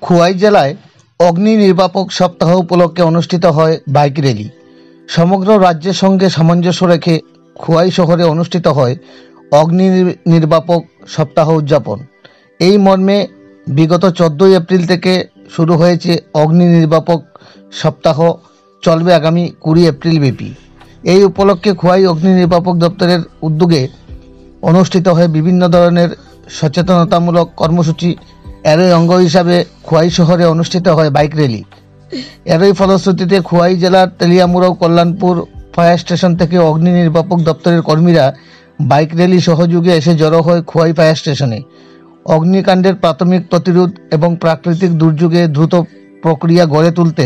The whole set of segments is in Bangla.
খোয়াই জেলায় অগ্নি নির্বাপক সপ্তাহ উপলক্ষে অনুষ্ঠিত হয় বাইক র্যালি। সমগ্র রাজ্যের সঙ্গে সামঞ্জস্য রেখে খোয়াই শহরে অনুষ্ঠিত হয় অগ্নি নির্বাপক সপ্তাহ উদযাপন। এই মর্মে বিগত 14 এপ্রিল থেকে শুরু হয়েছে অগ্নি নির্বাপক সপ্তাহ, চলবে আগামী 20 এপ্রিল ব্যাপী। এই উপলক্ষে খোয়াই অগ্নি নির্বাপক দপ্তরের উদ্যোগে অনুষ্ঠিত হয় বিভিন্ন ধরনের সচেতনতামূলক কর্মসূচি। এরই অঙ্গ হিসাবে খোয়াই শহরে অনুষ্ঠিত হয় বাইক র্যালি। এরই ফলশ্রুতিতে খোয়াই জেলার তেলিয়ামুড়া ও কল্যাণপুর ফায়ার স্টেশন থেকে অগ্নি নির্বাপক দপ্তরের কর্মীরা বাইক র্যালি সহযোগে এসে জড়ো হয় খোয়াই ফায়ার স্টেশনে। অগ্নিকাণ্ডের প্রাথমিক প্রতিরোধ এবং প্রাকৃতিক দুর্যোগে দ্রুত প্রক্রিয়া গড়ে তুলতে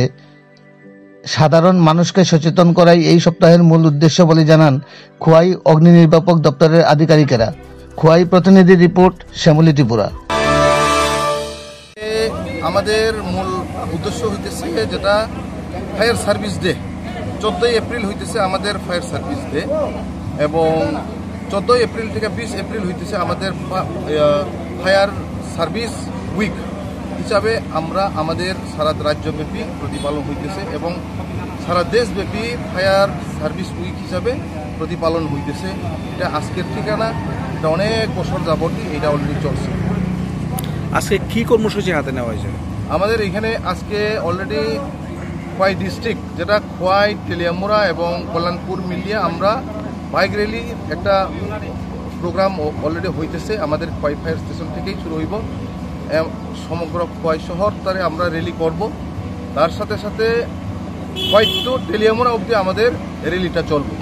সাধারণ মানুষকে সচেতন করাই এই সপ্তাহের মূল উদ্দেশ্য বলে জানান খোয়াই অগ্নি নির্বাপক দপ্তরের আধিকারিকেরা। খোয়াই প্রতিনিধি রিপোর্ট, শ্যামলী ত্রিপুরা। আমাদের মূল উদ্দেশ্য হইতেছে যেটা ফায়ার সার্ভিস ডে। 14 এপ্রিল হইতেছে আমাদের ফায়ার সার্ভিস ডে এবং 14 এপ্রিল থেকে 20 এপ্রিল হইতেছে আমাদের ফায়ার সার্ভিস উইক হিসাবে আমরা আমাদের সারা রাজ্যব্যাপী প্রতিপালন হইতেছে এবং সারা দেশব্যাপী ফায়ার সার্ভিস উইক হিসাবে প্রতিপালন হইতেছে। এটা আজকের ঠিকানা, এটা অনেক বছর যাবতই এটা অলরেডি চলছে। আজকে কি কর্মসূচি হাতে নেওয়া হয়েছে? আমাদের এখানে আজকে অলরেডি খোয়াই ডিস্ট্রিক্ট, যেটা খোয়াই, তেলিয়ামুড়া এবং কল্যাণপুর মিলিয়ে আমরা বাইক র্যালি একটা প্রোগ্রাম অলরেডি হইতেছে। আমাদের খোয়াই ফায়ার স্টেশন থেকেই শুরু হইব, সমগ্র খোয়াই শহর তারে আমরা র্যালি করব। তার সাথে সাথে খোয়াই টু তেলিয়ামুড়া অবধি আমাদের র্যালিটা চলবে।